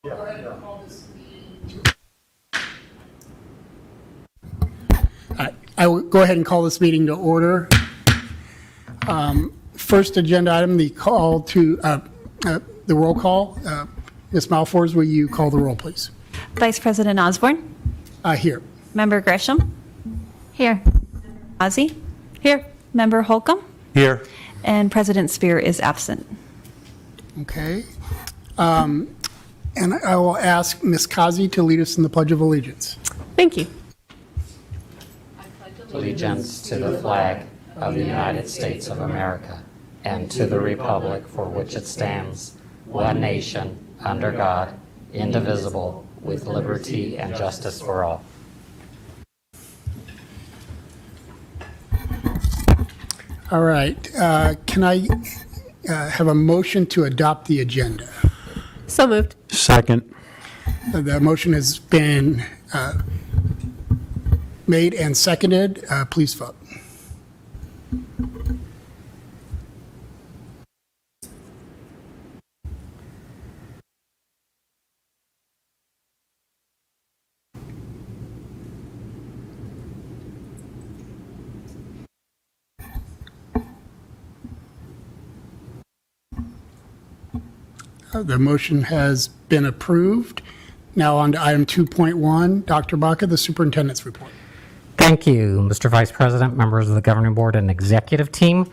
Go ahead and call this meeting. I will go ahead and call this meeting to order. First agenda item, the call to the roll call. Ms. Malfors, will you call the roll, please? Vice President Osborne. Here. Member Grisham. Here. Ozzie. Here. Member Holcomb. Here. And President Spear is absent. Okay. And I will ask Ms. Kazi to lead us in the Pledge of Allegiance. Thank you. Allegiance to the flag of the United States of America and to the republic for which it stands, one nation, under God, indivisible, with liberty and justice for all. All right. Can I have a motion to adopt the agenda? So moved. Second. The motion has been made and seconded. Please vote. The motion has been approved. Now on to item 2.1. Dr. Baca, the superintendent's report. Thank you, Mr. Vice President, members of the Governing Board and Executive Team.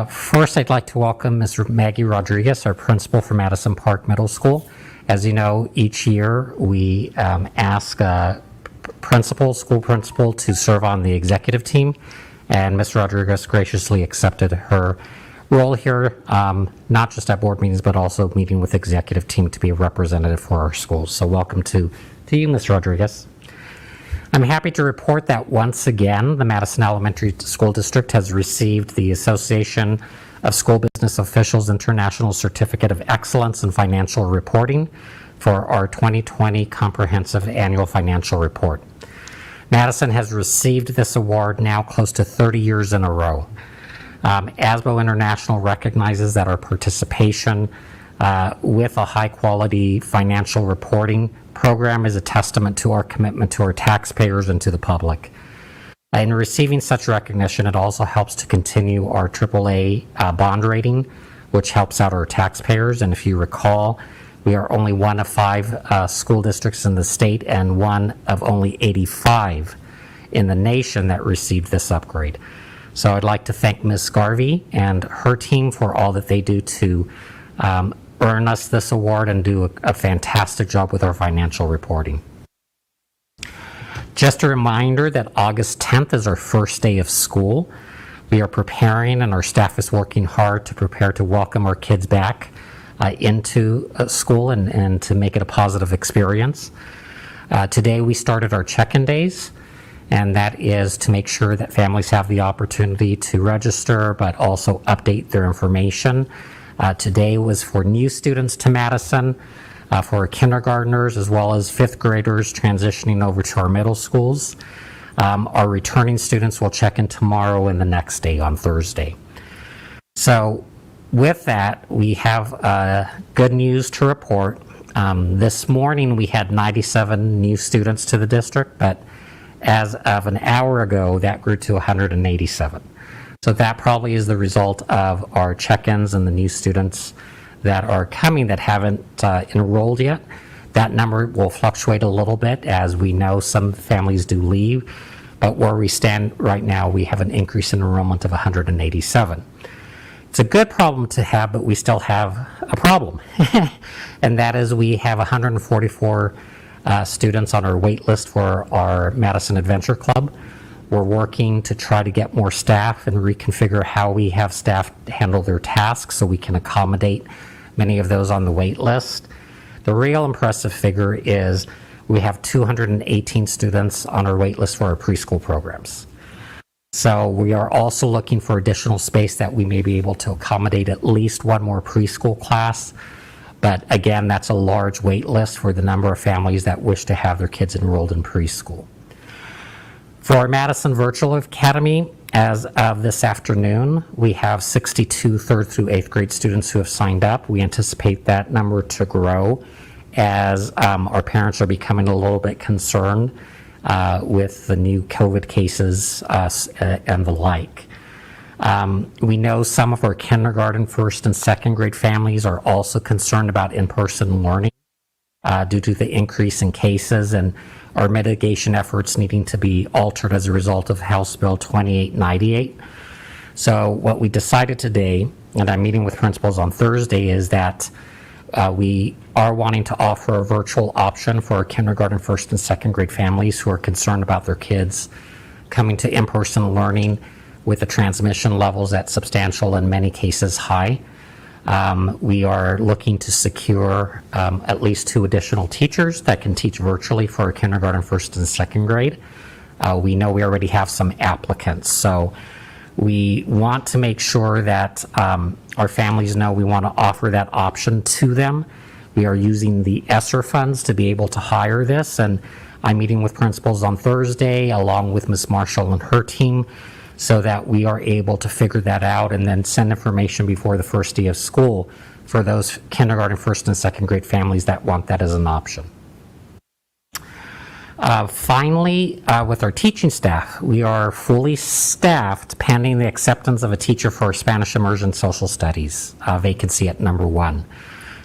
First, I'd like to welcome Ms. Maggie Rodriguez, our principal for Madison Park Middle School. As you know, each year we ask a school principal to serve on the executive team, and Ms. Rodriguez graciously accepted her role here, not just at board meetings, but also meeting with the executive team to be a representative for our schools. So welcome to you, Ms. Rodriguez. I'm happy to report that once again, the Madison Elementary School District has received the Association of School Business Officials International Certificate of Excellence in Financial Reporting for our 2020 Comprehensive Annual Financial Report. Madison has received this award now close to 30 years in a row. ASBO International recognizes that our participation with a high-quality financial reporting program is a testament to our commitment to our taxpayers and to the public. In receiving such recognition, it also helps to continue our AAA bond rating, which helps out our taxpayers. And if you recall, we are only one of 5 school districts in the state and one of only 85 in the nation that received this upgrade. So I'd like to thank Ms. Garvey and her team for all that they do to earn us this award and do a fantastic job with our financial reporting. Just a reminder that August 10th is our first day of school. We are preparing and our staff is working hard to prepare to welcome our kids back into school and to make it a positive experience. Today we started our check-in days, and that is to make sure that families have the opportunity to register but also update their information. Today was for new students to Madison, for our kindergartners as well as 5th graders transitioning over to our middle schools. Our returning students will check in tomorrow and the next day on Thursday. So with that, we have good news to report. This morning we had 97 new students to the district, but as of an hour ago, that grew to 187. So that probably is the result of our check-ins and the new students that are coming that haven't enrolled yet. That number will fluctuate a little bit, as we know some families do leave, but where we stand right now, we have an increase in enrollment of 187. It's a good problem to have, but we still have a problem. And that is we have 144 students on our wait list for our Madison Adventure Club. We're working to try to get more staff and reconfigure how we have staff handle their tasks so we can accommodate many of those on the wait list. The real impressive figure is we have 218 students on our wait list for our preschool programs. So we are also looking for additional space that we may be able to accommodate at least one more preschool class. But again, that's a large wait list for the number of families that wish to have their kids enrolled in preschool. For our Madison Virtual Academy, as of this afternoon, we have 62 3rd through 8th grade students who have signed up. We anticipate that number to grow as our parents are becoming a little bit concerned with the new COVID cases and the like. We know some of our kindergarten, first, and second grade families are also concerned about in-person learning due to the increase in cases and our mitigation efforts needing to be altered as a result of House Bill 2898. So what we decided today, and I'm meeting with principals on Thursday, is that we are wanting to offer a virtual option for our kindergarten, first, and second grade families who are concerned about their kids coming to in-person learning with the transmission levels at substantial, in many cases high. We are looking to secure at least 2 additional teachers that can teach virtually for our kindergarten, first, and second grade. We know we already have some applicants, so we want to make sure that our families know we want to offer that option to them. We are using the ESSER funds to be able to hire this, and I'm meeting with principals on Thursday along with Ms. Marshall and her team so that we are able to figure that out and then send information before the first day of school for those kindergarten, first, and second grade families that want that as an option. Finally, with our teaching staff, we are fully staffed pending the acceptance of a teacher for our Spanish Immersion Social Studies vacancy at number 1.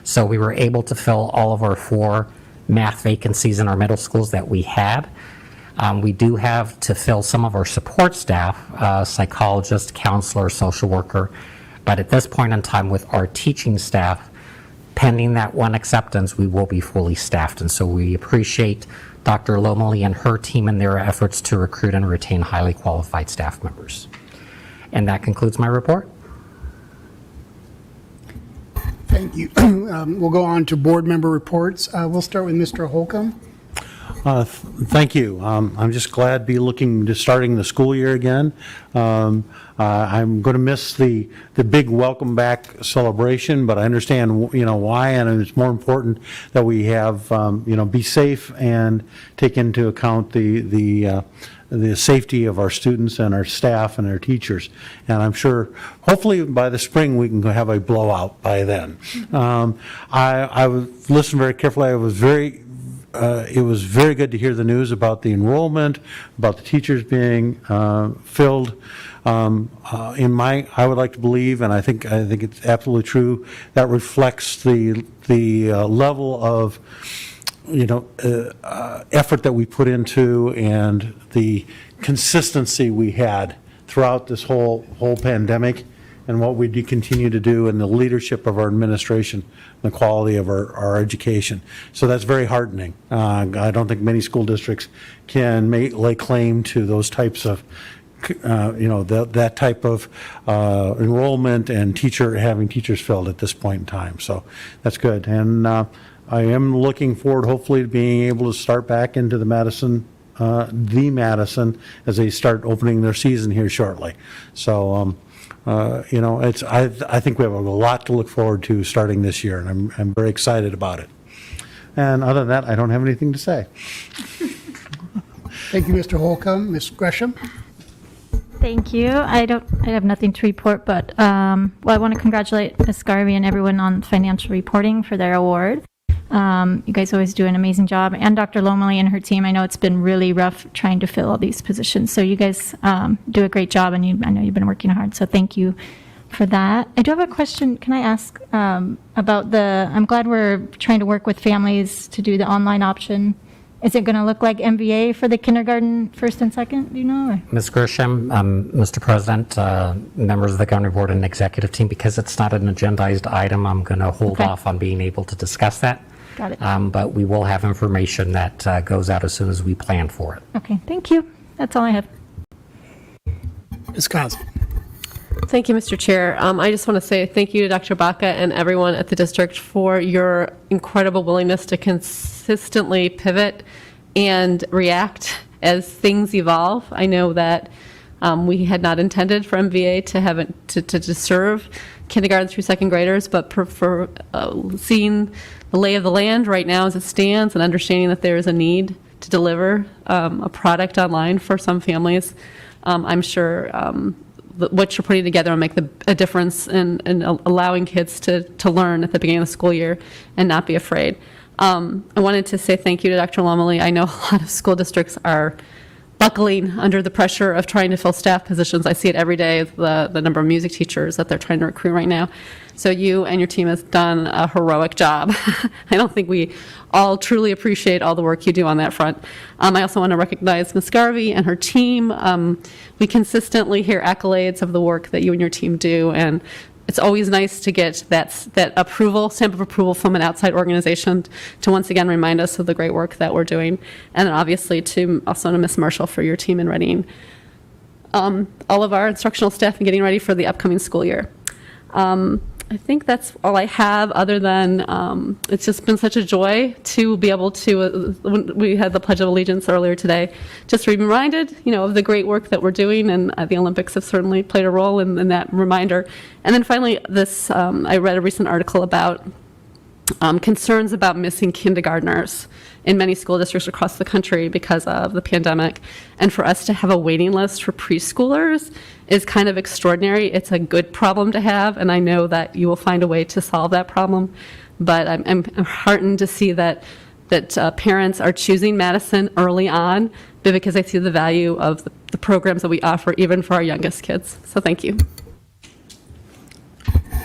So we were able to fill all of our 4 math vacancies in our middle schools that we had. We do have to fill some of our support staff, psychologist, counselor, social worker, but at this point in time with our teaching staff, pending that one acceptance, we will be fully staffed. And so we appreciate Dr. Lomeli and her team in their efforts to recruit and retain highly qualified staff members. And that concludes my report. Thank you. We'll go on to board member reports. We'll start with Mr. Holcomb. Thank you. I'm just glad to be looking to starting the school year again. I'm going to miss the big welcome back celebration, but I understand why, and it's more important that we have be safe and take into account the safety of our students and our staff and our teachers. And I'm sure, hopefully by the spring, we can have a blowout by then. I listened very carefully. It was very good to hear the news about the enrollment, about the teachers being filled. I would like to believe, and I think it's absolutely true, that reflects the level of effort that we put into and the consistency we had throughout this whole pandemic, and what we do continue to do in the leadership of our administration, the quality of our education. So that's very heartening. I don't think many school districts can lay claim to those types of, that type of enrollment and having teachers filled at this point in time. So that's good. And I am looking forward, hopefully, to being able to start back into the Madison as they start opening their season here shortly. So, I think we have a lot to look forward to starting this year, and I'm very excited about it. And other than that, I don't have anything to say. Thank you, Mr. Holcomb. Ms. Gresham? Thank you. I have nothing to report, but I want to congratulate Ms. Garvey and everyone on financial reporting for their award. You guys always do an amazing job, and Dr. Lomeli and her team. I know it's been really rough trying to fill all these positions, so you guys do a great job, and I know you've been working hard, so thank you for that. I do have a question. Can I ask about I'm glad we're trying to work with families to do the online option. Is it going to look like MVA for the kindergarten, first and second, do you know? Or? Ms. Grisham, Mr. President, members of the governing board and executive team, because it's not an agendized item, I'm going to hold off on being able to discuss that. Got it. But we will have information that goes out as soon as we plan for it. Okay, thank you. That's all I have. Ms. Cosby? Thank you, Mr. Chair. I just want to say thank you to Dr. Baca and everyone at the district for your incredible willingness to consistently pivot and react as things evolve. I know that we had not intended for MVA to serve kindergarten through second graders, but for seeing the lay of the land right now as it stands and understanding that there is a need to deliver a product online for some families, I'm sure what you're putting together will make a difference in allowing kids to learn at the beginning of the school year and not be afraid. I wanted to say thank you to Dr. Lomley. I know a lot of school districts are buckling under the pressure of trying to fill staff positions. I see it every day, the number of music teachers that they're trying to recruit right now. So you and your team has done a heroic job. I don't think we all truly appreciate all the work you do on that front. I also want to recognize Ms. Garvey and her team. We consistently hear accolades of the work that you and your team do, and it's always nice to get that approval, stamp of approval from an outside organization to once again remind us of the great work that we're doing. And then obviously also to Ms. Marshall for your team in readying all of our instructional staff and getting ready for the upcoming school year. I think that's all I have, other than it's just been such a joy to be able to, when we had the Pledge of Allegiance earlier today, just to be reminded, of the great work that we're doing, and the Olympics have certainly played a role in that reminder. And then finally, I read a recent article about concerns about missing kindergartners in many school districts across the country because of the pandemic. And for us to have a waiting list for preschoolers is kind of extraordinary. It's a good problem to have, and I know that you will find a way to solve that problem. But I'm heartened to see that parents are choosing Madison early on because they see the value of the programs that we offer, even for our youngest kids. So thank you.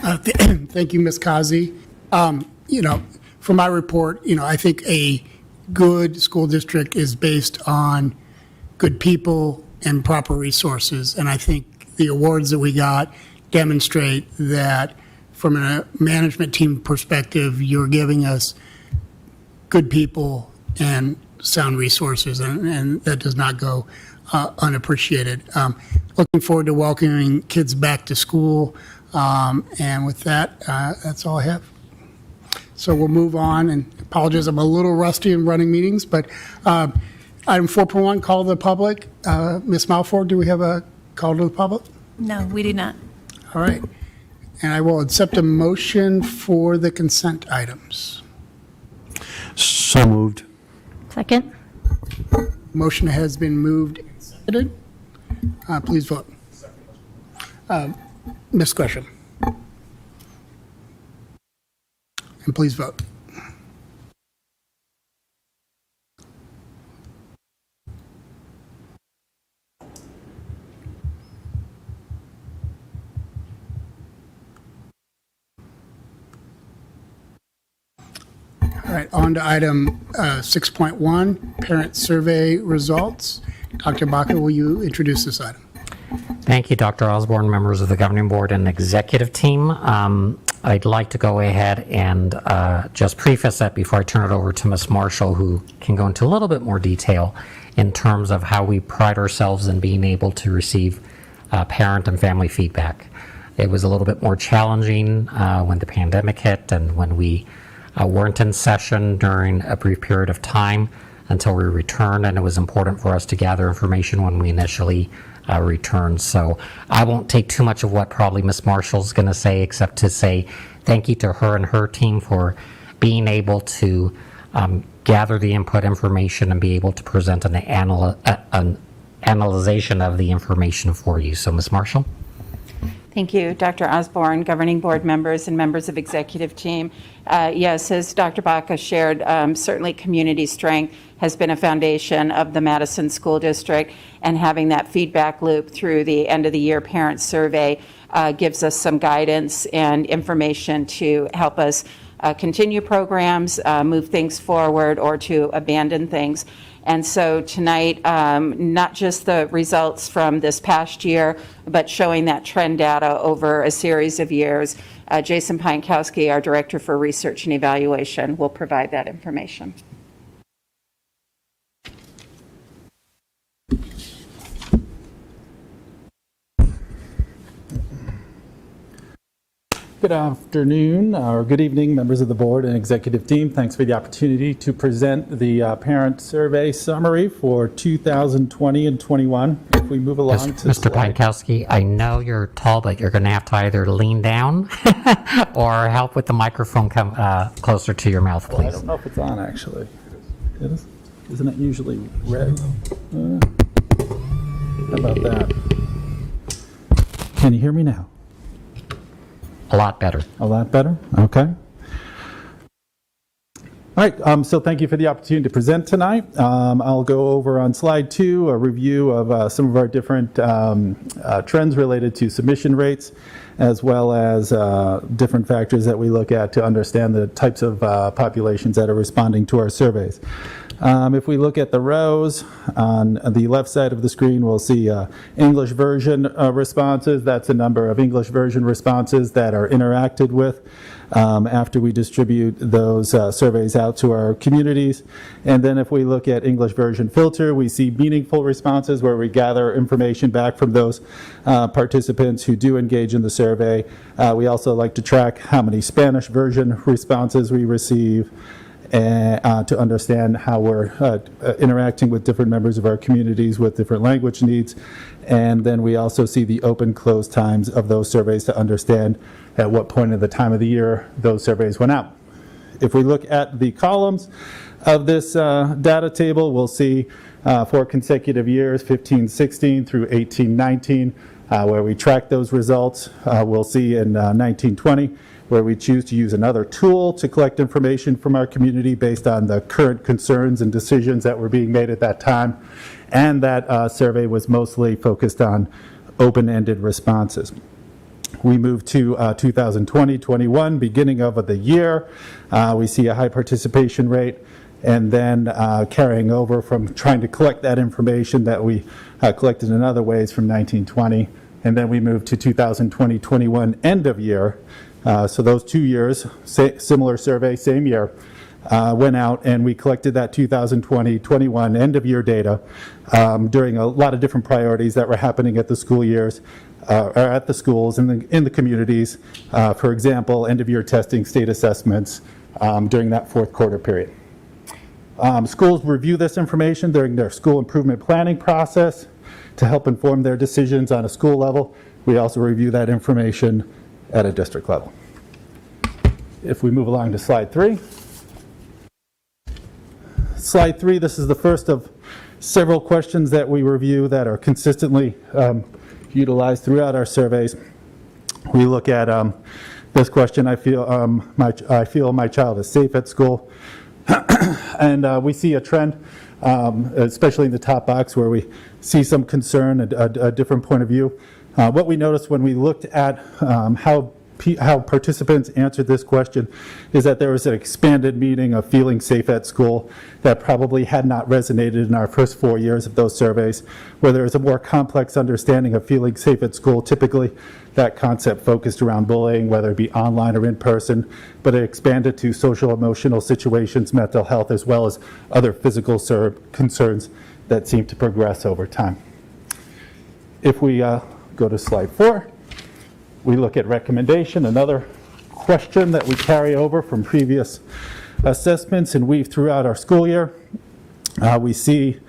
Thank you, Ms. Kazi. For my report, I think a good school district is based on good people and proper resources. And I think the awards that we got demonstrate that from a management team perspective, you're giving us good people and sound resources, and that does not go unappreciated. Looking forward to welcoming kids back to school. And with that, that's all I have. So we'll move on, and apologize, I'm a little rusty in running meetings, but item 4.1, call to the public. Ms. Malford, do we have a call to the public? No, we do not. All right. And I will accept a motion for the consent items. So moved. Second? Motion has been moved and seconded. Please vote. Ms. Gresham. And please vote. All right, on to item 6.1, parent survey results. Dr. Baca, will you introduce this item? Thank you, Dr. Osborne, members of the governing board and executive team. I'd like to go ahead and just preface that before I turn it over to Ms. Marshall, who can go into a little bit more detail in terms of how we pride ourselves in being able to receive parent and family feedback. It was a little bit more challenging when the pandemic hit and when we weren't in session during a brief period of time until we returned, and it was important for us to gather information when we initially returned. So I won't take too much of what probably Ms. Marshall's going to say, except to say thank you to her and her team for being able to gather the input information and be able to present an analyzation of the information for you. So Ms. Marshall? Thank you, Dr. Osborne, governing board members, and members of executive team. Yes, as Dr. Baca shared, certainly community strength has been a foundation of the Madison School District, and having that feedback loop through the end of the year parent survey gives us some guidance and information to help us continue programs, move things forward, or to abandon things. And so tonight, not just the results from this past year, but showing that trend data over a series of years. Jason Pienkowski, our Director for Research and Evaluation, will provide that information. Good afternoon, or good evening, members of the board and executive team. Thanks for the opportunity to present the parent survey summary for 2020 and 21. If we move along to Mr. Pienkowski, I know you're tall, but you're going to have to either lean down or help with the microphone come closer to your mouth, I please. don't know if it's on, actually. It is? Isn't it usually red? How about that? Can you hear me now? A lot better. A lot better? Okay. All right, so thank you for the opportunity to present tonight. I'll go over on slide 2 a review of some of our different trends related to submission rates, as well as different factors that we look at to understand the types of populations that are responding to our surveys. If we look at the rows on the left side of the screen, we'll see English version responses. That's the number of English version responses that are interacted with after we distribute those surveys out to our communities. And then if we look at English version filter, we see meaningful responses where we gather information back from those participants who do engage in the survey. We also like to track how many Spanish version responses we receive, to understand how we're interacting with different members of our communities with different language needs. And then we also see the open close times of those surveys to understand at what point in the time of the year those surveys went out. If we look at the columns of this data table, we'll see 4 consecutive years, 15-16 through 18-19, where we track those results. We'll see in 19-20, where we choose to use another tool to collect information from our community based on the current concerns and decisions that were being made at that time. And that survey was mostly focused on open-ended responses. We move to 2020-21, beginning of the year. We see a high participation rate, and then carrying over from trying to collect that information that we collected in other ways from 1920. And then we move to 2020-21, end of year. So those 2 years, similar survey, same year, went out, and we collected that 2020-21 end of year data during a lot of different priorities that were happening at the school years, or at the schools in the communities. For example, end of year testing, state assessments during that fourth quarter period. Schools review this information during their school improvement planning process to help inform their decisions on a school level. We also review that information at a district level. If we move along to slide 3. Slide 3, this is the first of several questions that we review that are consistently utilized throughout our surveys. We look at this question, I feel my child is safe at school. And we see a trend, especially in the top box, where we see some concern, a different point of view. What we noticed when we looked at how participants answered this question is that there was an expanded meaning of feeling safe at school that probably had not resonated in our first 4 years of those surveys, where there is a more complex understanding of feeling safe at school. Typically, that concept focused around bullying, whether it be online or in person, but it expanded to social emotional situations, mental health, as well as other physical concerns that seem to progress over time. If we go to slide 4, we look at recommendation, another question that we carry over from previous assessments and weave throughout our school year. We see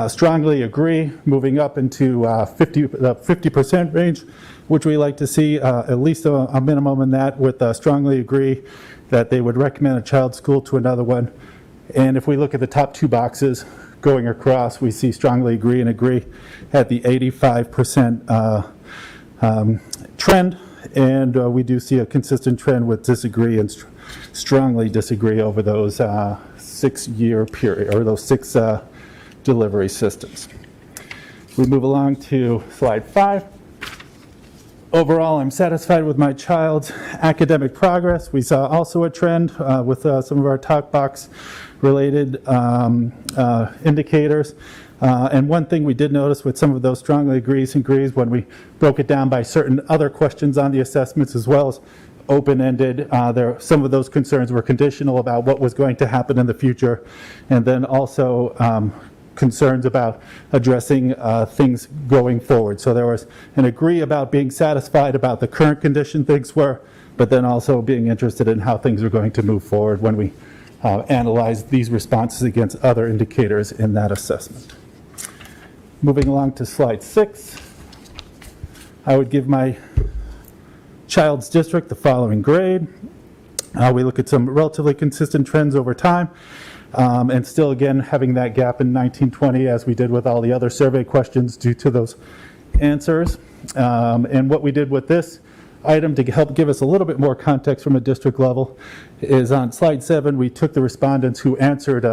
strongly agree moving up into the 50% range, which we like to see at least a minimum in that, with strongly agree that they would recommend a child's school to another one. And if we look at the top 2 boxes going across, we see strongly agree and agree at the 85% trend, and we do see a consistent trend with disagree and strongly disagree over those 6-year period, or those 6 delivery systems. We move along to slide 5. Overall, I'm satisfied with my child's academic progress. We saw also a trend with some of our top box related indicators. And one thing we did notice with some of those strongly agrees when we broke it down by certain other questions on the assessments, as well as open-ended, some of those concerns were conditional about what was going to happen in the future, and then also concerns about addressing things going forward. So there was an agree about being satisfied about the current condition things were, but then also being interested in how things are going to move forward when we analyze these responses against other indicators in that assessment. Moving along to slide 6, I would give my child's district the following grade. We look at some relatively consistent trends over time, and still again having that gap in 1920 as we did with all the other survey questions due to those answers. And what we did with this item to help give us a little bit more context from a district level is on slide 7, we took the respondents who answered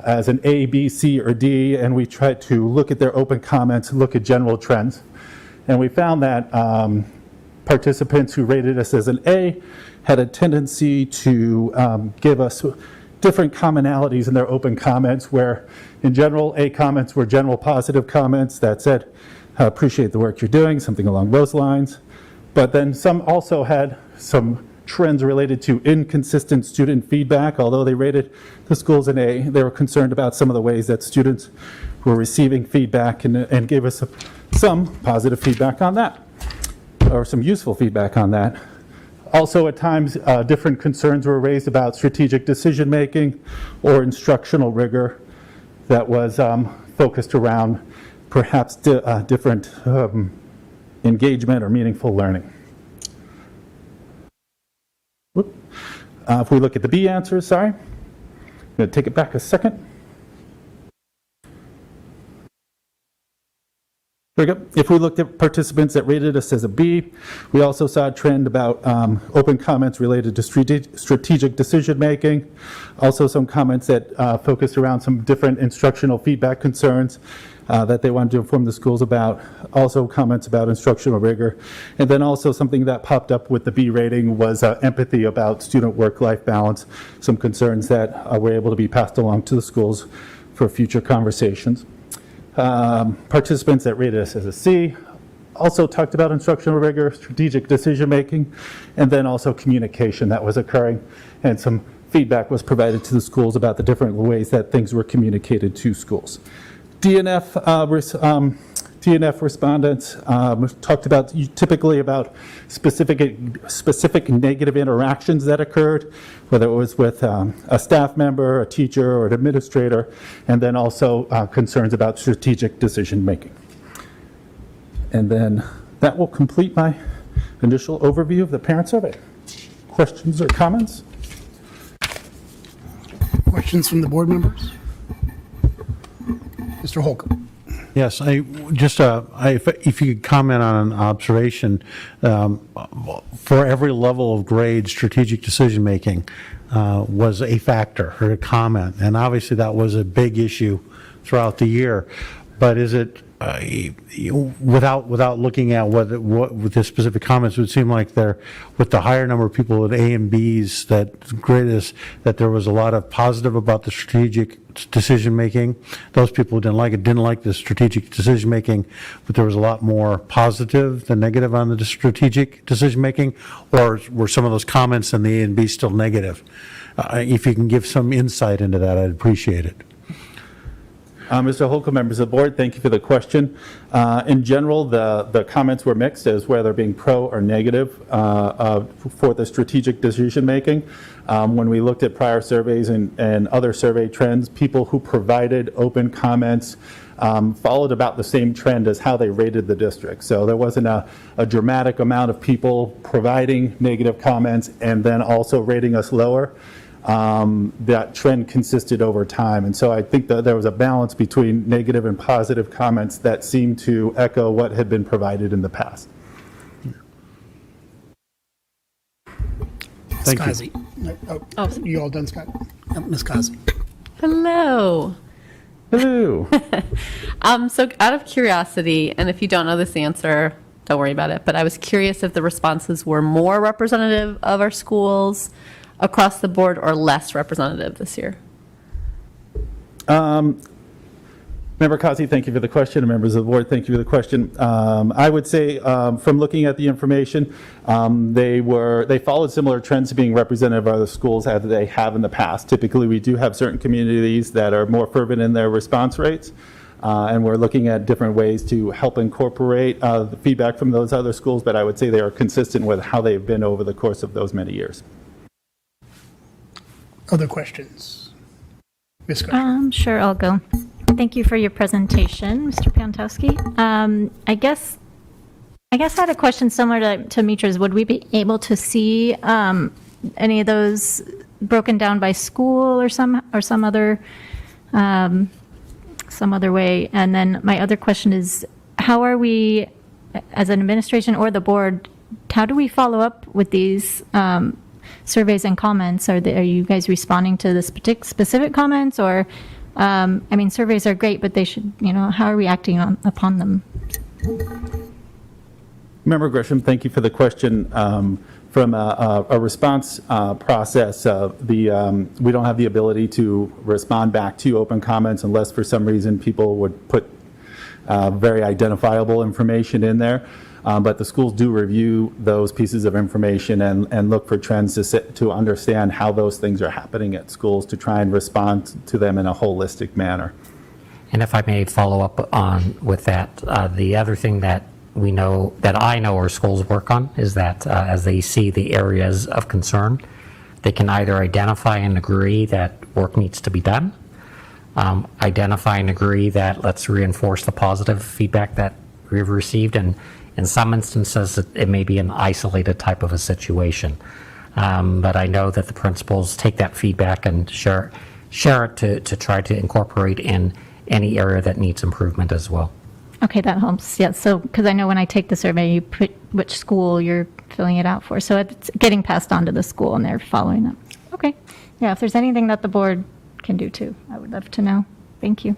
as an A, B, C, or D, and we tried to look at their open comments, look at general trends. And we found that participants who rated us as an A had a tendency to give us different commonalities in their open comments, where in general, A comments were general positive comments that said, "I appreciate the work you're doing," something along those lines. But then some also had some trends related to inconsistent student feedback. Although they rated the schools an A, they were concerned about some of the ways that students were receiving feedback and gave us some positive feedback on that, or some useful feedback on that. Also, at times, different concerns were raised about strategic decision-making or instructional rigor that was focused around perhaps different engagement or meaningful learning. If we look at the B answers, sorry, I'm going to take it back a second. There we go. If we looked at participants that rated us as a B, we also saw a trend about open comments related to strategic decision-making. Also some comments that focused around some different instructional feedback concerns that they wanted to inform the schools about. Also comments about instructional rigor. And then also something that popped up with the B rating was empathy about student work-life balance, some concerns that were able to be passed along to the schools for future conversations. Participants that rated us as a C also talked about instructional rigor, strategic decision-making, and then also communication that was occurring, and some feedback was provided to the schools about the different ways that things were communicated to schools. DNF respondents talked about typically about specific negative interactions that occurred, whether it was with a staff member, a teacher, or an administrator, and then also concerns about strategic decision making. And then that will complete my initial overview of the parent survey. Questions or comments? Questions from the board members? Mr. Holcomb. Yes, if you could comment on an observation, for every level of grade, strategic decision-making was a factor or a comment, and obviously that was a big issue throughout the year. But is it, without looking at what with the specific comments, it would seem like with the higher number of people with A and Bs that graded us, that there was a lot of positive about the strategic decision-making. Those people who didn't like the strategic decision-making, but there was a lot more positive than negative on the strategic decision-making, or were some of those comments in the A and B still negative? If you can give some insight into that, I'd appreciate it. Mr. Holcomb, members of the board, thank you for the question. In general, the comments were mixed as whether being pro or negative for the strategic decision making. When we looked at prior surveys and other survey trends, people who provided open comments followed about the same trend as how they rated the district. So there wasn't a dramatic amount of people providing negative comments and then also rating us lower. That trend consisted over time. And so I think that there was a balance between negative and positive comments that seemed to echo what had been provided in the past. Thank you. Kazi. Oh, you all done, Scott? Ms. Kazi. Hello. Hello. So out of curiosity, and if you don't know this answer, don't worry about it, but I was curious if the responses were more representative of our schools across the board or less representative this year? Member Kazi, thank you for the question, and members of the board, thank you for the question. I would say from looking at the information, they followed similar trends to being representative of other schools as they have in the past. Typically, we do have certain communities that are more fervent in their response rates, and we're looking at different ways to help incorporate the feedback from those other schools, but I would say they are consistent with how they've been over the course of those many years. Other questions? Ms. Scott. Sure, I'll go. Thank you for your presentation, Mr. Pantowski. I guess I had a question similar to Mitra's. Would we be able to see any of those broken down by school or some other way? And then my other question is, how are we, as an administration or the board, how do we follow up with these surveys and comments? Are you guys responding to the specific comments, or, I mean, surveys are great, but they should, how are we acting upon them? Member Gresham, thank you for the question. From a response process, we don't have the ability to respond back to open comments unless for some reason people would put very identifiable information in there. But the schools do review those pieces of information and look for trends to understand how those things are happening at schools to try and respond to them in a holistic manner. And if I may follow up on with that, the other thing that I know our schools work on is that as they see the areas of concern, they can either identify and agree that work needs to be done, identify and agree that let's reinforce the positive feedback that we've received, and in some instances it may be an isolated type of a situation. But I know that the principals take that feedback and share it to try to incorporate in any area that needs improvement as well. Okay, that helps. Yeah, so, because I know when I take the survey, you put which school you're filling it out for. So it's getting passed on to the school and they're following up. Okay. Yeah, if there's anything that the board can do too, I would love to know. Thank you.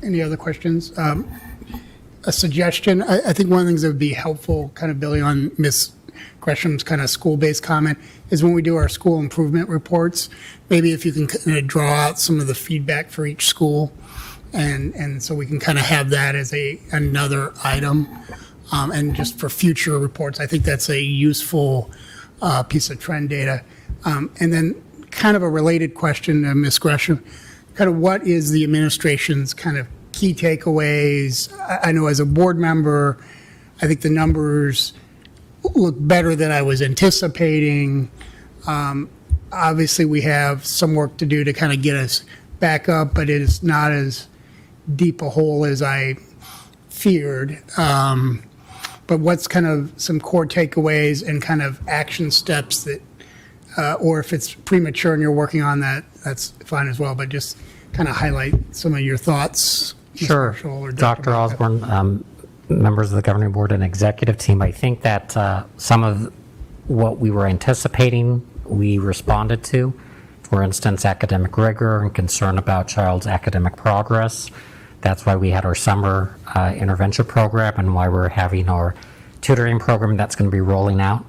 Any other questions? A suggestion, I think one of the things that would be helpful, kind of building on Ms. Gresham's kind of school-based comment, is when we do our school improvement reports, maybe if you can kind of draw out some of the feedback for each school, and so we can kind of have that as another item, and just for future reports, I think that's a useful piece of trend data. And then kind of a related question to Ms. Gresham, kind of what is the administration's kind of key takeaways? I know as a board member, I think the numbers look better than I was anticipating. Obviously, we have some work to do to kind of get us back up, but it is not as deep a hole as I feared. But what's kind of some core takeaways and kind of action steps that, or if it's premature and you're working on that, that's fine as well, but just kind of highlight some of your thoughts. Sure. Dr. Osborne, members of the governing board and executive team, I think that some of what we were anticipating, we responded to. For instance, academic rigor and concern about child's academic progress. That's why we had our summer intervention program and why we're having our tutoring program that's going to be rolling out.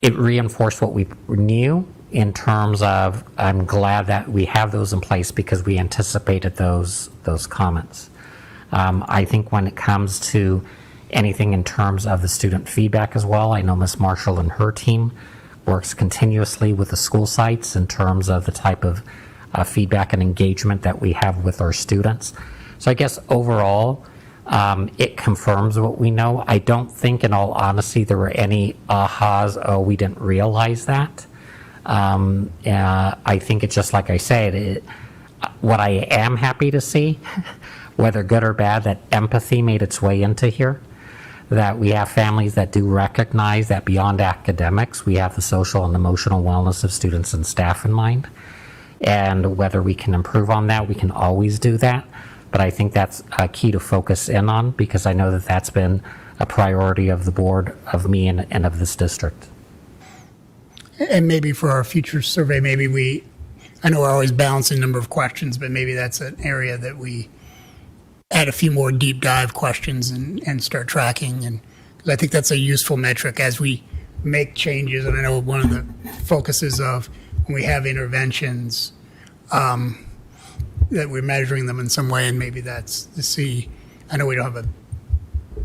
It reinforced what we knew in terms of, I'm glad that we have those in place because we anticipated those comments. I think when it comes to anything in terms of the student feedback as well, I know Ms. Marshall and her team works continuously with the school sites in terms of the type of feedback and engagement that we have with our students. So I guess overall, it confirms what we know. I don't think, in all honesty, there were any ahas, oh, we didn't realize that. I think it's just like I said, what I am happy to see, whether good or bad, that empathy made its way into here, that we have families that do recognize that beyond academics, we have the social and emotional wellness of students and staff in mind. And whether we can improve on that, we can always do that. But I think that's a key to focus in on because I know that that's been a priority of the board, of me, and of this district. And maybe for our future survey, maybe I know we're always balancing number of questions, but maybe that's an area that we add a few more deep dive questions and start tracking. And because I think that's a useful metric as we make changes. And I know one of the focuses of when we have interventions, that we're measuring them in some way, and maybe that's to see. I know we don't have a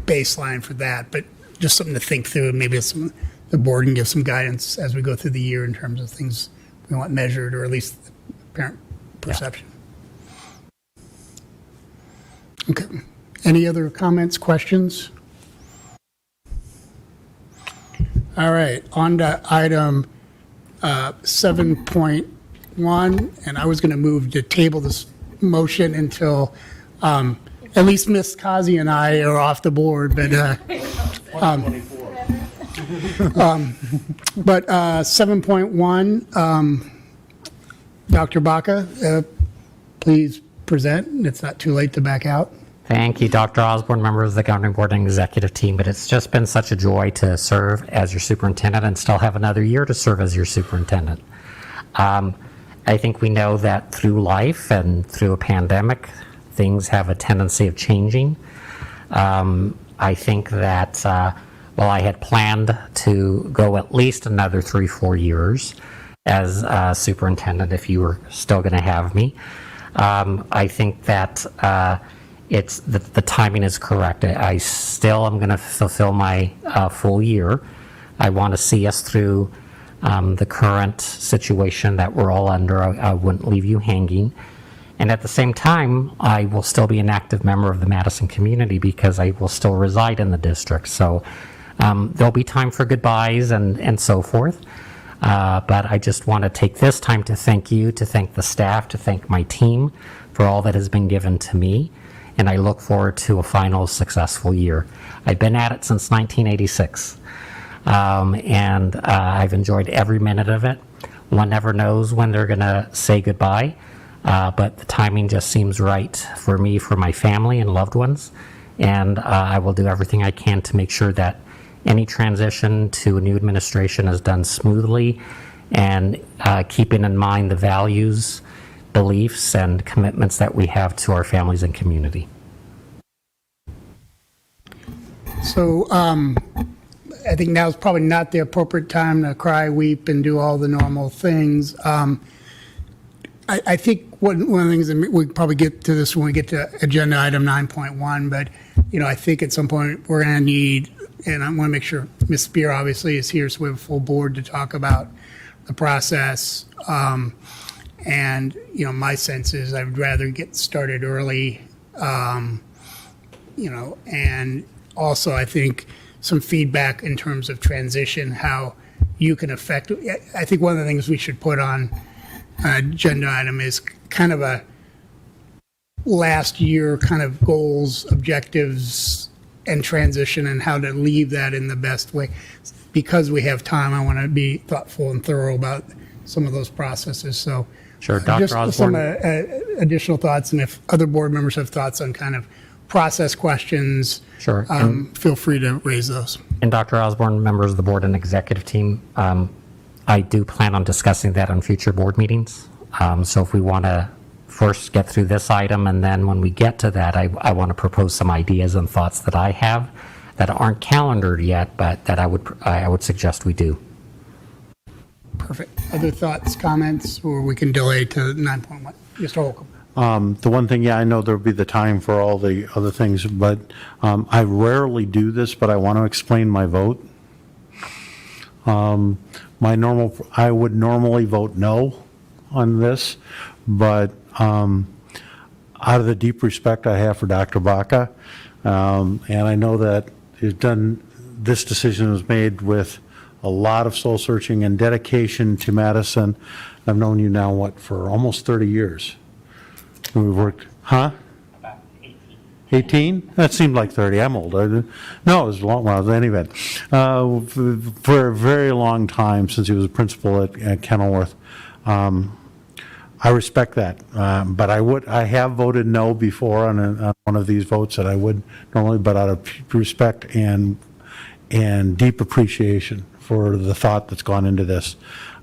baseline for that, but just something to think through. Maybe the board can give some guidance as we go through the year in terms of things we want measured, or at least the parent perception. Yeah. Okay. Any other comments, questions? All right, on to item 7.1, and I was going to move to table this motion until at least Ms. Kazi and I are off the board, but 7.1, Dr. Baca, please present. It's not too late to back out. Thank you, Dr. Osborne, members of the governing board and executive team. But it's just been such a joy to serve as your superintendent and still have another year to serve as your superintendent. I think we know that through life and through a pandemic, things have a tendency of changing. I think that while I had planned to go at least another 3-4 years as superintendent, if you were still going to have me, I think that it's the timing is correct. I still am going to fulfill my full year. I want to see us through the current situation that we're all under. I wouldn't leave you hanging. And at the same time, I will still be an active member of the Madison community because I will still reside in the district. So there'll be time for goodbyes and so forth. But I just want to take this time to thank you, to thank the staff, to thank my team for all that has been given to me. And I look forward to a final successful year. I've been at it since 1986. And I've enjoyed every minute of it. One never knows when they're going to say goodbye. But the timing just seems right for me, for my family and loved ones. And I will do everything I can to make sure that any transition to a new administration is done smoothly and keeping in mind the values, beliefs, and commitments that we have to our families and community. So I think now is probably not the appropriate time to cry, weep, and do all the normal things. I think one of the things, and we probably get to this when we get to agenda item 9.1, but I think at some point we're going to need, and I want to make sure Ms. Spear obviously is here, so we have a full board to talk about the process. And my sense is I'd rather get started early, and also I think some feedback in terms of transition, how you can affect. I think one of the things we should put on agenda item is kind of a last year kind of goals, objectives, and transition, and how to leave that in the best way. Because we have time, I want to be thoughtful and thorough about some of those processes. So Sure, Dr. just Osborne. some additional thoughts, and if other board members have thoughts on kind of process questions, Sure. feel free to raise those. And Dr. Osborne, members of the board and executive team, I do plan on discussing that on future board meetings. So if we want to first get through this item, and then when we get to that, I want to propose some ideas and thoughts that I have that aren't calendared yet, but that I would suggest we do. Perfect. Other thoughts, comments, or we can delay to 9.1. Mr. Holcomb. The one thing, I know there'll be the time for all the other things, but I rarely do this, but I want to explain my vote. I would normally vote no on this, but out of the deep respect I have for Dr. Baca, and I know that this decision was made with a lot of soul searching and dedication to Madison. I've known you now, for almost 30 years. We've worked, huh? About 18? That seemed like 30. I'm old. No, it was a long while. In any event, for a very long time, since he was a principal at Kenilworth. I respect that, but I have voted no before on one of these votes that I would normally, but out of respect and deep appreciation for the thought that's gone into this,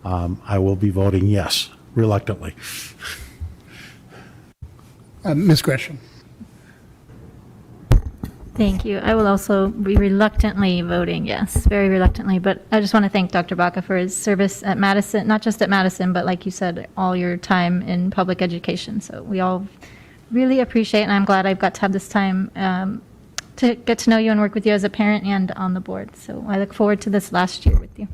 I will be voting yes, reluctantly. Ms. Gresham. Thank you. I will also be reluctantly voting yes, very reluctantly. But I just want to thank Dr. Baca for his service at Madison, not just at Madison, but like you said, all your time in public education. So we all really appreciate, and I'm glad I've got to have this time to get to know you and work with you as a parent and on the board. So I look forward to this last year with you.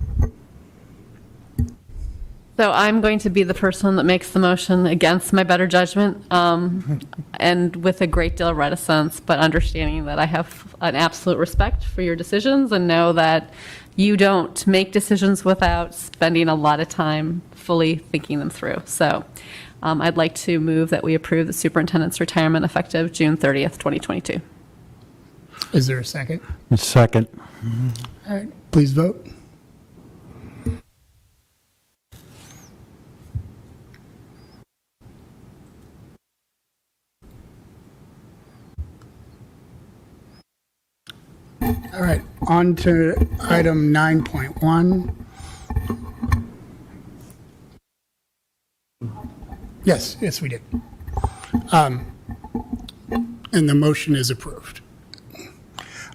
So I'm going to be the person that makes the motion against my better judgment, and with a great deal of reticence, but understanding that I have an absolute respect for your decisions and know that you don't make decisions without spending a lot of time fully thinking them through. So I'd like to move that we approve the superintendent's retirement effective June 30th, 2022. Is there a second? Second. All right, please vote. All right, on to item 9.1. Yes, we did. And the motion is approved.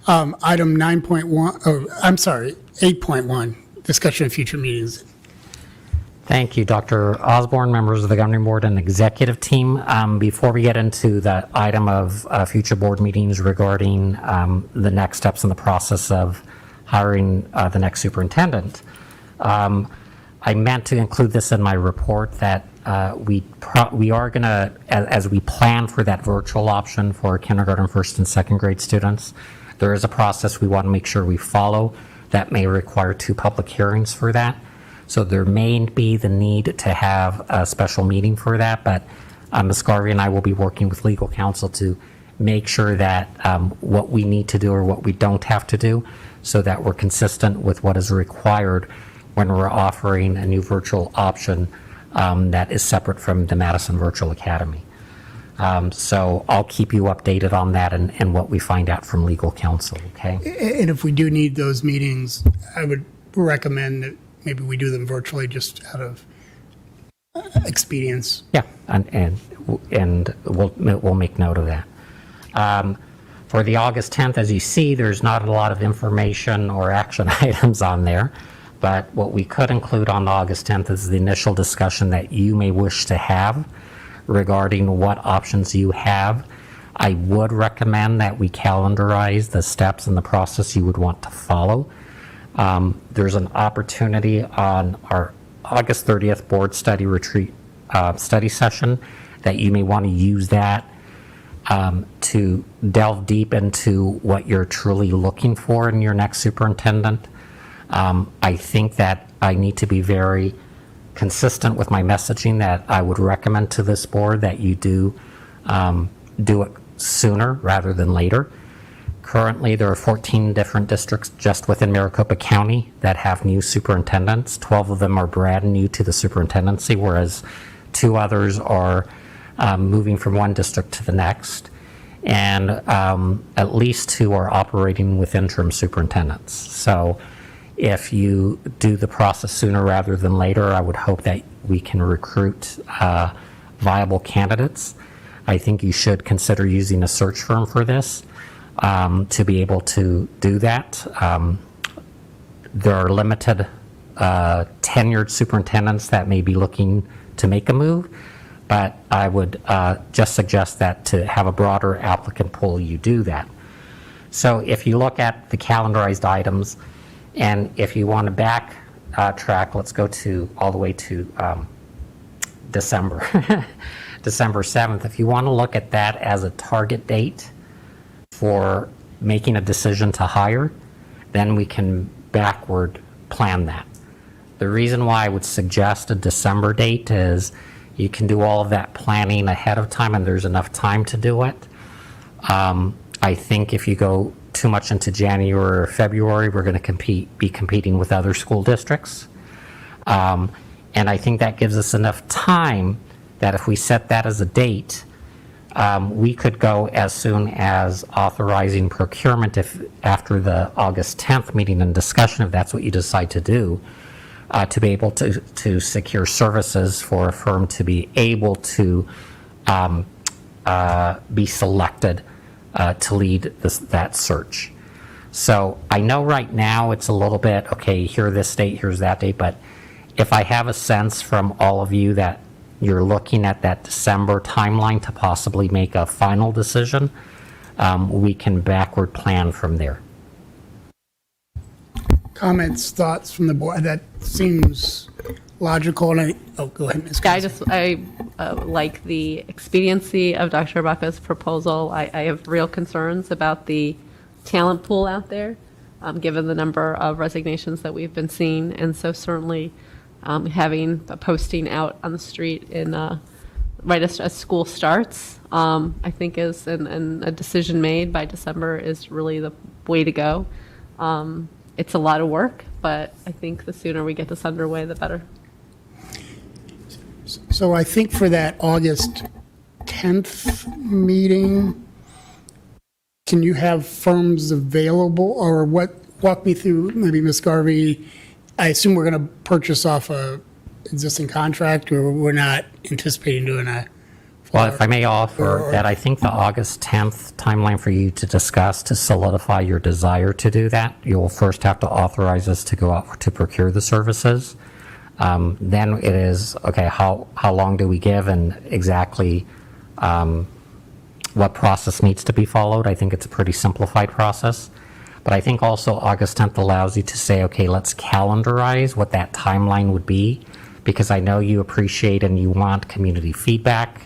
Item 9.1, oh, I'm sorry, 8.1, discussion of future meetings. Thank you, Dr. Osborne, members of the governing board and executive team. Before we get into the item of future board meetings regarding the next steps in the process of hiring the next superintendent, I meant to include this in my report that we are going to, as we plan for that virtual option for kindergarten, first and second grade students, there is a process we want to make sure we follow that may require 2 public hearings for that. So there may be the need to have a special meeting for that, but Ms. Garvey and I will be working with legal counsel to make sure that what we need to do or what we don't have to do, so that we're consistent with what is required when we're offering a new virtual option that is separate from the Madison Virtual Academy. So I'll keep you updated on that and what we find out from legal counsel, okay? And if we do need those meetings, I would recommend that maybe we do them virtually just out of expedience. Yeah, and we'll make note of that. For the August 10th, as you see, there's not a lot of information or action items on there, but what we could include on August 10th is the initial discussion that you may wish to have regarding what options you have. I would recommend that we calendarize the steps in the process you would want to follow. There's an opportunity on our August 30th board study retreat study session that you may want to use that to delve deep into what you're truly looking for in your next superintendent. I think that I need to be very consistent with my messaging that I would recommend to this board that you do it sooner rather than later. Currently, there are 14 different districts just within Maricopa County that have new superintendents. 12 of them are brand new to the superintendency, whereas 2 others are moving from one district to the next. And at least 2 are operating with interim superintendents. So if you do the process sooner rather than later, I would hope that we can recruit viable candidates. I think you should consider using a search firm for this. To be able to do that. There are limited tenured superintendents that may be looking to make a move, but I would just suggest that to have a broader applicant pool, you do that. So if you look at the calendarized items, and if you want to backtrack, let's go to all the way to December, December 7th. If you want to look at that as a target date for making a decision to hire, then we can backward plan that. The reason why I would suggest a December date is you can do all of that planning ahead of time and there's enough time to do it. I think if you go too much into January or February, we're going to be competing with other school districts. And I think that gives us enough time that if we set that as a date, we could go as soon as authorizing procurement if after the August 10th meeting and discussion, if that's what you decide to do, to be able to secure services for a firm to be able to be selected to lead that search. So I know right now it's a little bit, okay, here this date, here's that date, but if I have a sense from all of you that you're looking at that December timeline to possibly make a final decision, we can backward plan from there. Comments, thoughts from the board? That seems logical. And go ahead, Ms. I like the expediency of Dr. Baca's proposal. I have real concerns about the talent pool out there, given the number of resignations that we've been seeing. And so certainly having a posting out on the street in right as school starts, I think is, and a decision made by December is really the way to go. It's a lot of work, but I think the sooner we get this underway, the better. So I think for that August 10th meeting, can you have firms available, or what, walk me through, maybe Ms. Garvey, I assume we're going to purchase off a existing contract, or we're not anticipating doing a? Well, if I may offer that, I think the August 10th timeline for you to discuss, to solidify your desire to do that, you will first have to authorize us to go out to procure the services. Then it is, okay, how long do we give, and exactly what process needs to be followed. I think it's a pretty simplified process. But I think also August 10th allows you to say, okay, let's calendarize what that timeline would be, because I know you appreciate and you want community feedback,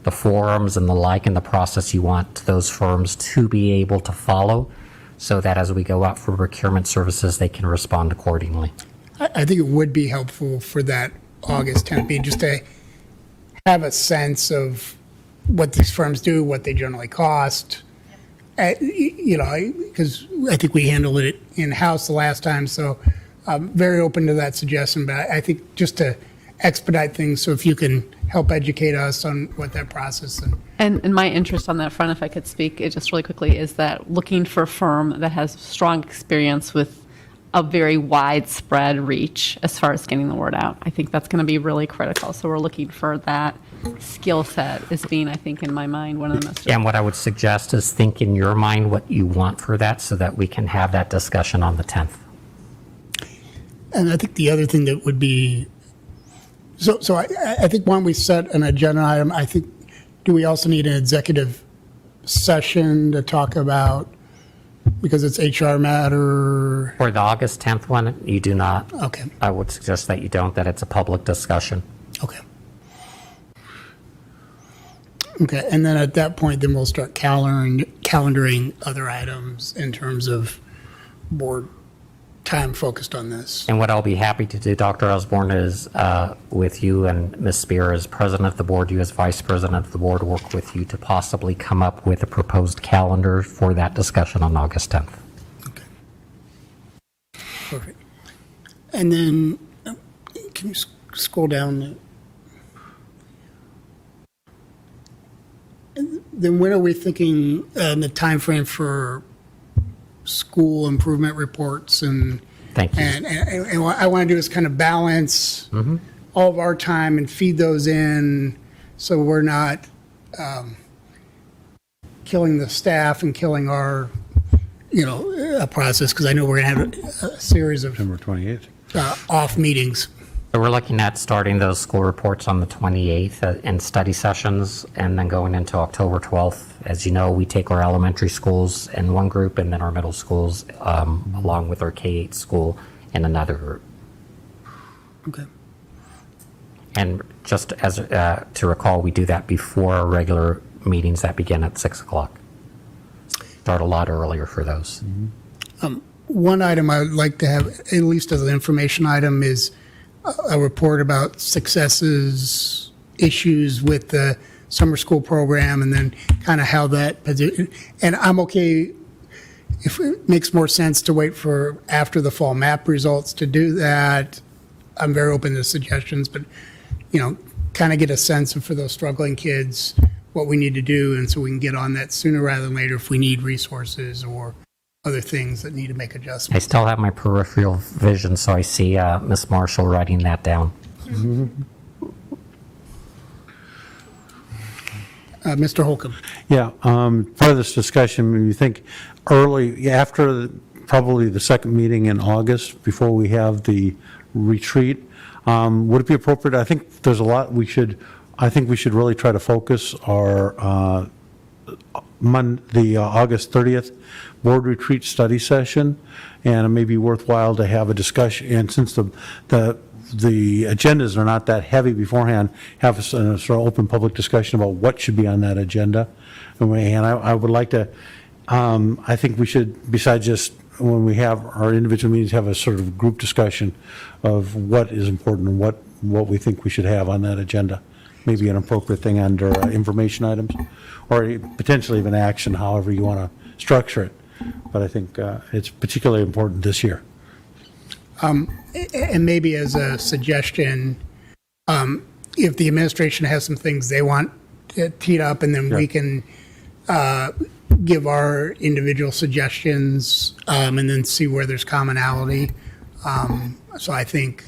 the forums and the like, and the process you want those firms to be able to follow, so that as we go out for procurement services, they can respond accordingly. I think it would be helpful for that August 10th meeting, just to have a sense of what these firms do, what they generally cost. You know, because I think we handled it in-house the last time, so I'm very open to that suggestion. But I think just to expedite things, so if you can help educate us on what that process is. And my interest on that front, if I could speak it just really quickly, is that looking for a firm that has strong experience with a very widespread reach as far as getting the word out. I think that's going to be really critical. So we're looking for that skill set as being, I think, in my mind, one of the most. And what I would suggest is think in your mind what you want for that, so that we can have that discussion on the 10th. And I think the other thing that would be, so I think when we set an agenda item, I think, do we also need an executive session to talk about, because it's HR matter? For the August 10th one, you do not. Okay. I would suggest that you don't, that it's a public discussion. Okay. Okay, and then at that point, then we'll start calendaring other items in terms of board time focused on this. And what I'll be happy to do, Dr. Osborne, is with you and Ms. Spear as president of the board, you as vice president of the board, work with you to possibly come up with a proposed calendar for that discussion on August 10th. Okay. Perfect. And then, can you scroll down? Then when are we thinking the time frame for school improvement reports? And Thank you. and what I want to do is kind of balance all of our time and feed those in, so we're not killing the staff and killing our, process, because I know we're going to have a series of September 28th. off meetings. So we're looking at starting those school reports on the 28th and study sessions, and then going into October 12th. As you know, we take our elementary schools in one group, and then our middle schools, along with our K-8 school, in another group. Okay. And just as to recall, we do that before our regular meetings that begin at 6 o'clock. Start a lot earlier for those. One item I would like to have, at least as an information item, is a report about successes, issues with the summer school program, and then kind of how that, and I'm okay if it makes more sense to wait for after the fall map results to do that. I'm very open to suggestions, but, kind of get a sense of, for those struggling kids, what we need to do, and so we can get on that sooner rather than later if we need resources or other things that need to make I adjustments. still have my peripheral vision, so I see Ms. Marshall writing that down. Mr. Holcomb. Yeah, part of this discussion, when you think early, after probably the second meeting in August, before we have the retreat, would it be appropriate, I think there's a lot I think we should really try to focus our, the August 30th board retreat study session, and it may be worthwhile to have a discussion, and since the agendas are not that heavy beforehand, have a sort of open public discussion about what should be on that agenda. And I would like to, I think we should, besides just when we have our individual meetings, have a sort of group discussion of what is important and what we think we should have on that agenda. Maybe an appropriate thing under information items, or potentially even action, however you want to structure it. But I think it's particularly important this year. And maybe as a suggestion, if the administration has some things they want teed up, and then we can give our individual suggestions, and then see where there's commonality. So I think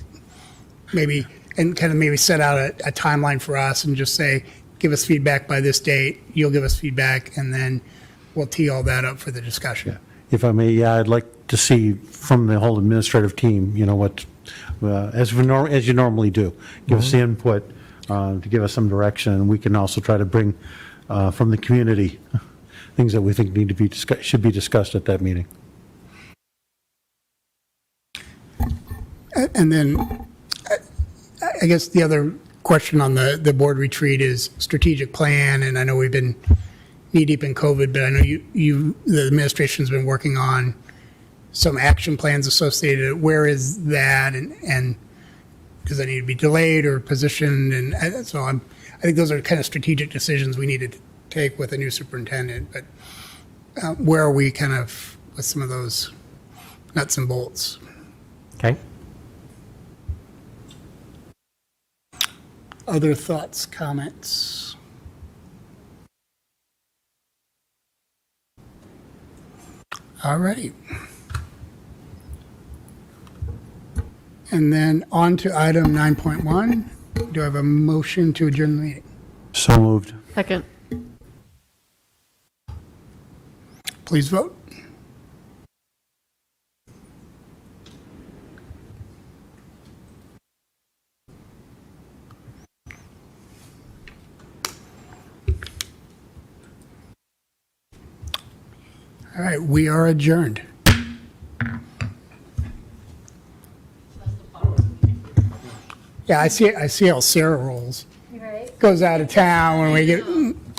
maybe, and kind of maybe set out a timeline for us and just say, give us feedback by this date, you'll give us feedback, and then we'll tee all that up for the discussion. If I may, yeah, I'd like to see from the whole administrative team, what, as you normally do, give us the input to give us some direction, and we can also try to bring from the community things that we think need to be should be discussed at that meeting. And then I guess the other question on the board retreat is strategic plan, and I know we've been knee-deep in COVID, but I know the administration's been working on some action plans associated. Where is that, and does that need to be delayed or positioned? And so I think those are kind of strategic decisions we need to take with a new superintendent, but where are we kind of with some of those nuts and bolts? Okay. Other thoughts, comments? All right. And then on to item 9.1. Do I have a motion to adjourn the meeting? So moved. Second. Please vote. All right, we are adjourned. Yeah, I see how Sarah rolls. Goes out of town when we get